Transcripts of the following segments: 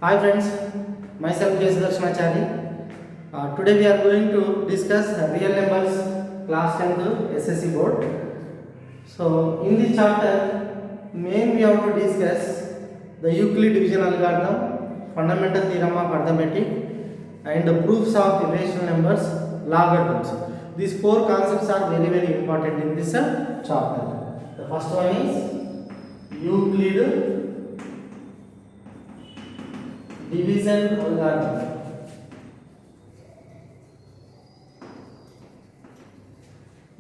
Hi friends, myself J. Sudarshanachaari. Today we are going to discuss real numbers class 10th SSC board. So in this chapter, main we have to discuss the Euclid division algorithm, fundamental theorem of arithmetic, and the proofs of irrational numbers, logarithms. These four concepts are very important in this chapter. The first one is Euclid division algorithm.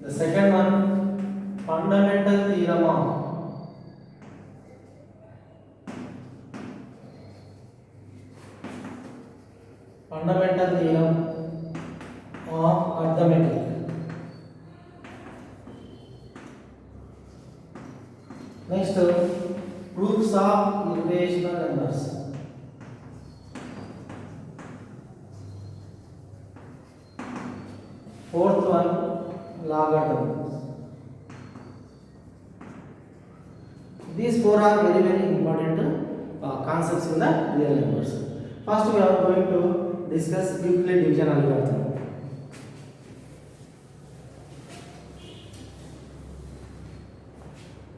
The second one, fundamental theorem of arithmetic. Next, proofs of irrational numbers. Fourth one, logarithms. These four are very important concepts in the real numbers. First, we are going to discuss Euclid division algorithm.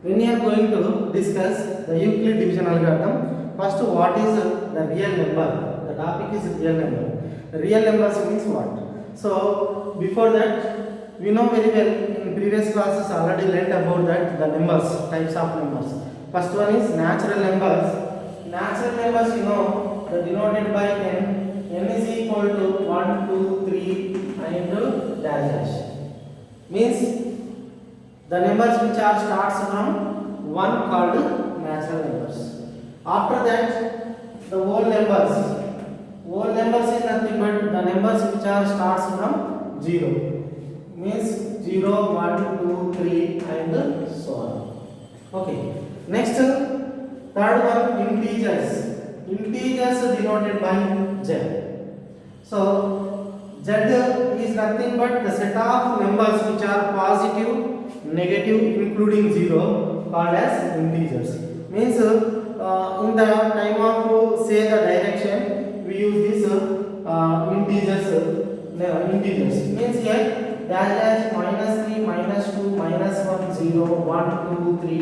When we are going to discuss the Euclid division algorithm, first, what is the real number? The topic is real number. Real numbers means what? So before that, we know very well in previous classes already learnt about that the numbers, types of numbers. First one is natural numbers. Natural numbers, you know, the denoted by n. N is equal to 1, 2, 3 and dash. Means the numbers which are starts from 1 called natural numbers. After that, the whole numbers. Whole numbers is nothing but the numbers which are starts from 0. Means 0, 1, 2, 3 and so on. Okay. Next, third one, integers. Integers denoted by z. So z is nothing but the set of numbers which are positive, negative, including 0, called as integers. Means in the time of say the direction, we use this integers. Means here dash minus 3, minus 2, minus 1, 0, 1, 2, 3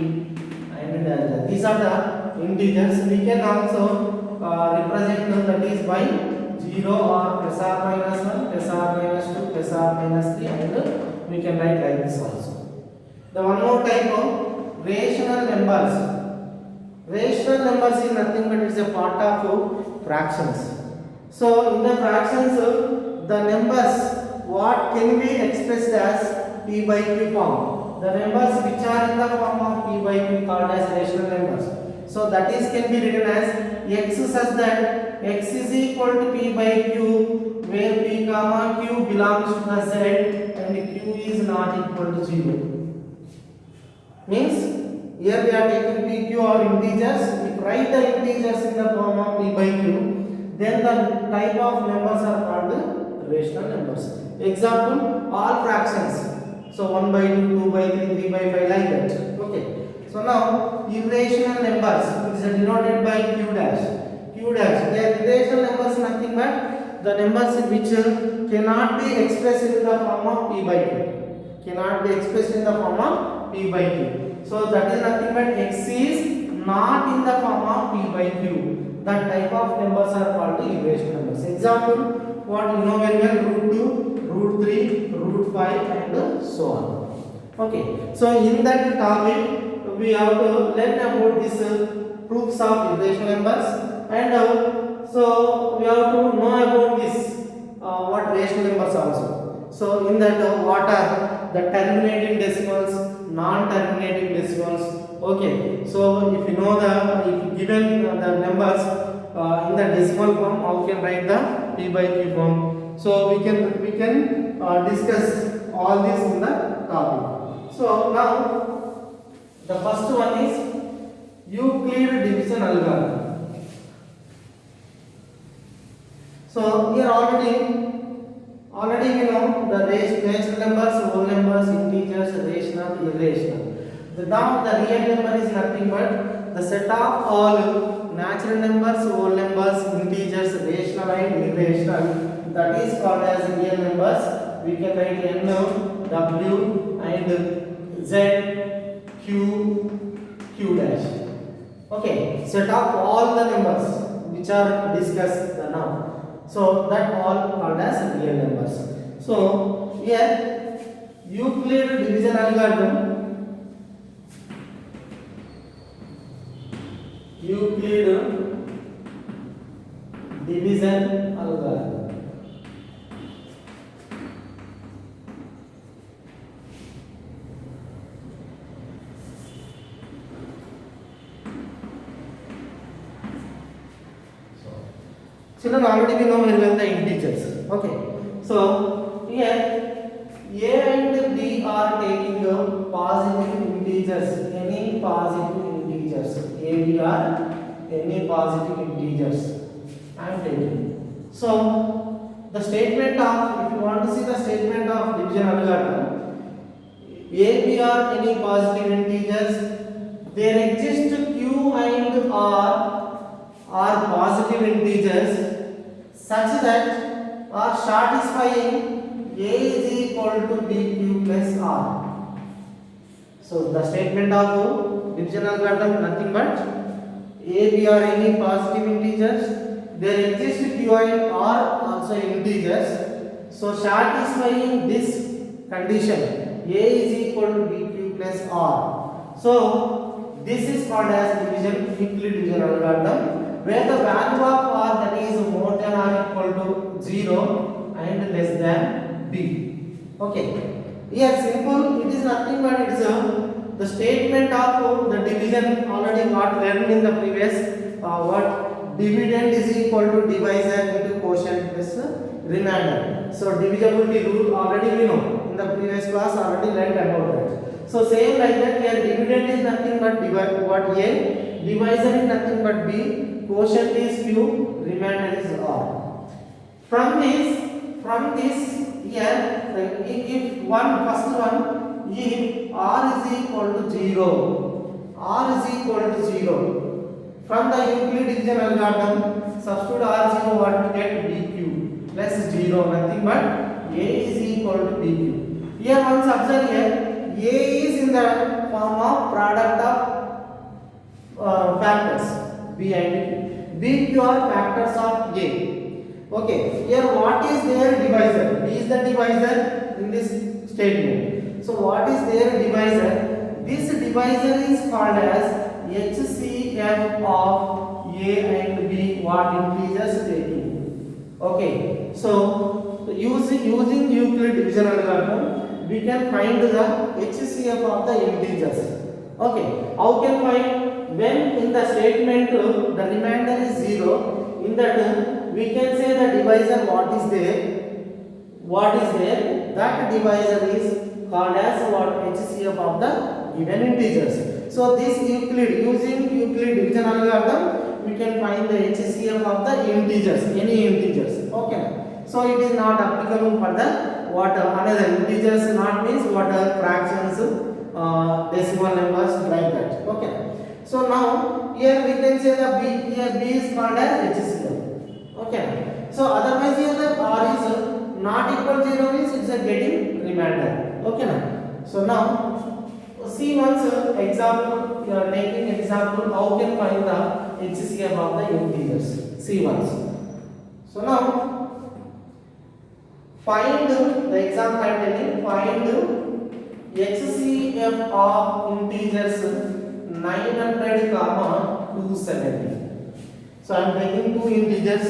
and dash. These are the integers. We can also represent them, that is by 0 or plus or minus 1, plus or minus 2, plus or minus 3 and we can write like this also. The one more type of rational numbers. Rational numbers is nothing but it is a part of fractions. So in the fractions, the numbers what can be expressed as p by q form. The numbers which are in the form of p by q called as rational numbers. So that is can be written as x such that x is equal to p by q, where p comma q belongs to the z and q is not equal to 0. Means here we are taking p, q or integers. If write the integers in the form of p by q, then the type of numbers are called rational numbers. Example, all fractions. So 1 by 2, 2 by 3, 3 by 5 like that. Okay. So now irrational numbers is denoted by q dash. Q dash. The irrational numbers nothing but the numbers which cannot be expressed in the form of p by q. Cannot be expressed in the form of p by q. So that is nothing but x is not in the form of p by q. That type of numbers are called irrational numbers. Example, what you know very well, root 2, root 3, root 5 and so on. Okay. So in that topic, we have to learn about this proofs of irrational numbers, and so we have to know about this what rational numbers also. So in that what are the terminating decimals, non-terminating decimals. Okay, so if you know if given the numbers in the decimal form, how we can write the p by q form. So we can discuss all this in the topic. So now the first one is Euclid division algorithm. So here already we know the natural numbers, whole numbers, integers, rational, irrational. Now the real number is nothing but the set of all natural numbers, whole numbers, integers, rational and irrational, that is called as real numbers. We can write n, w and z, q dash. Okay, set of all the numbers which are discussed now. So that all called as real numbers. So here Euclid division algorithm. Euclid division algorithm. Children, already we know very well the integers. Okay. So here a and b are taking positive integers. Any positive integers. A, B are any positive integers. I am taking. So the statement of, if you want to see the statement of division algorithm, A, B are any positive integers. There exist Q and R are positive integers such that are satisfying A is equal to BQ plus R. So the statement of division algorithm nothing but A, B are any positive integers. There exist Q and R also integers. So satisfying this condition A is equal to BQ plus R. So this is called as Euclid division algorithm, where the value of R, that is more than or equal to 0 and less than B. Okay. Here simple, it is nothing but it is the statement of the division already got learned in the previous what dividend is equal to divisor into quotient plus remainder. So divisibility rule already we know, in the previous class already learned about that. So same like that here, dividend is nothing but what A, divisor is nothing but B, quotient is Q, remainder is R. From this here, if first one, if R is equal to 0, R is equal to 0. From the Euclid division algorithm, substitute R0, what we get? BQ plus 0, nothing but A is equal to BQ. Here once observe here, A is in the form of product of factors B and Q. B, Q are factors of A. Okay, here what is their divisor? B is the divisor in this statement. So what is their divisor? This divisor is called as HCF of A and B, what integers taking. Okay, so using Euclid division algorithm, we can find the HCF of the integers. Okay, how can find? When in the statement the remainder is 0, in that we can say the divisor what is there, that divisor is called as what? HCF of the given integers. So this Euclid, using Euclid division algorithm, we can find the HCF of the integers, any integers. Okay, so it is not applicable for the what another integers, not means what fractions, decimal numbers, like that. Okay. So now here we can say the B, here B is called as HCF. Okay. So otherwise here the R is not equal to 0 means it's a getting remainder. Okay. So now see once example, you are taking example how can find the HCF of the integers. See once. So now find the example I am telling, find HCF of integers 900 comma 270. So I am taking two integers.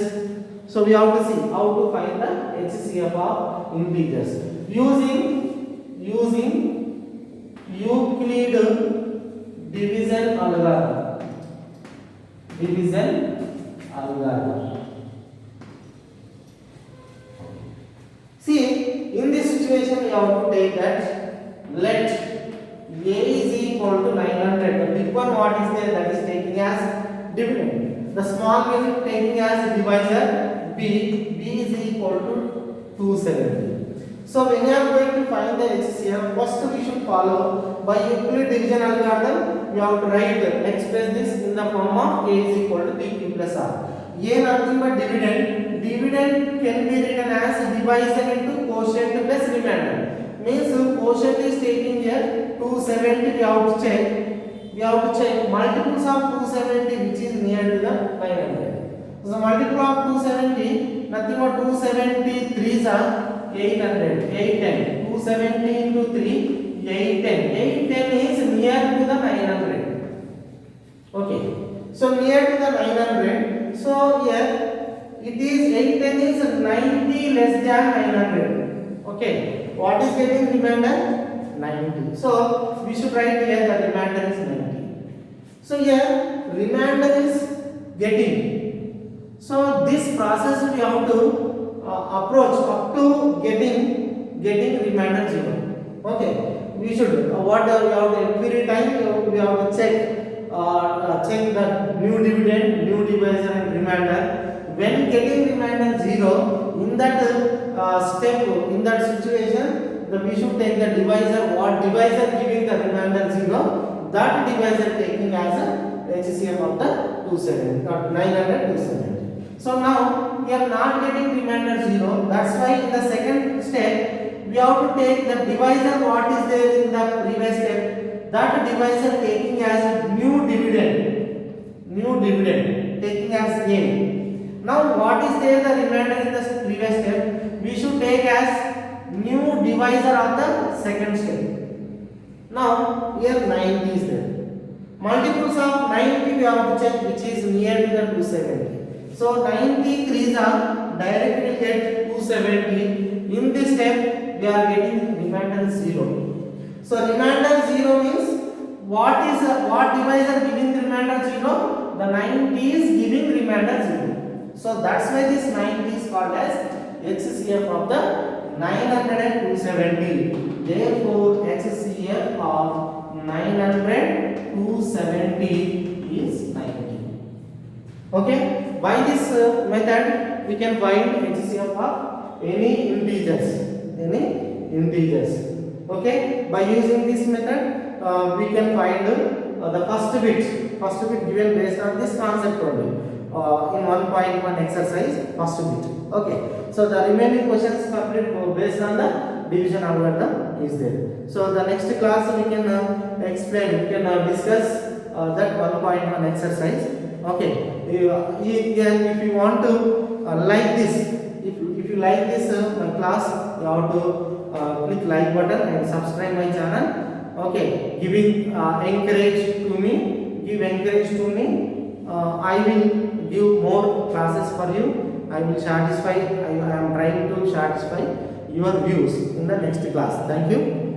So we have to see how to find the HCF of integers using Euclid division algorithm. See, in this situation we have to take that let A is equal to 900. The big one what is there, that is taking as dividend. The small one taking as divisor B is equal to 270. So when you are going to find the HCF, first we should follow by Euclid division algorithm. you have to write, express this in the form of A is equal to BQ plus R. A nothing but dividend. Dividend can be written as divisor into quotient plus remainder. Means quotient is taking here 270. We have to check. We have to check multiples of 270 which is near to the 900. So the multiple of 270, nothing but 273 are 800. 810. 270 into 3, 810. 810 is near to the 900. Okay. So near to the 900. So here it is 810 is 90 less than 900. Okay. What is getting remainder? 90. So we should write here the remainder is 90. So here remainder is getting. So this process we have to approach up to getting remainder 0. Okay. We should what we have to every time we have to check the new dividend, new divisor and remainder. When getting remainder 0, in that step, in that situation, we should take the divisor. What divisor giving the remainder 0? That divisor taking as a HCF of the 270, 900 270. So now we are not getting remainder 0. That's why in the second step we have to take the divisor what is there in the previous step. That divisor taking as new dividend taking as A. Now what is there the remainder in the previous step? We should take as new divisor of the second step. Now here 90 is there. Multiples of 90 we have to check which is near to the 270. So 93 are directly get 270. In this step we are getting remainder 0. So remainder 0 means what divisor giving the remainder 0? The 90 is giving remainder 0. So that's why this 90 is called as HCF of the 900 and 270. Therefore HCF of 900 270 is 90. Okay. By this method we can find HCF of any integers. Okay. By using this method we can find the first bit given based on this concept only. In 1.1 exercise, first bit. Okay. So the remaining questions complete based on the division algorithm is there. So the next class we can explain, we can discuss that 1.1 exercise. Okay. If you want to like this, if you like this class, you have to click like button and subscribe my channel. Okay, giving encourage to me. I will give more classes for you. I am trying to satisfy your views in the next class. Thank you.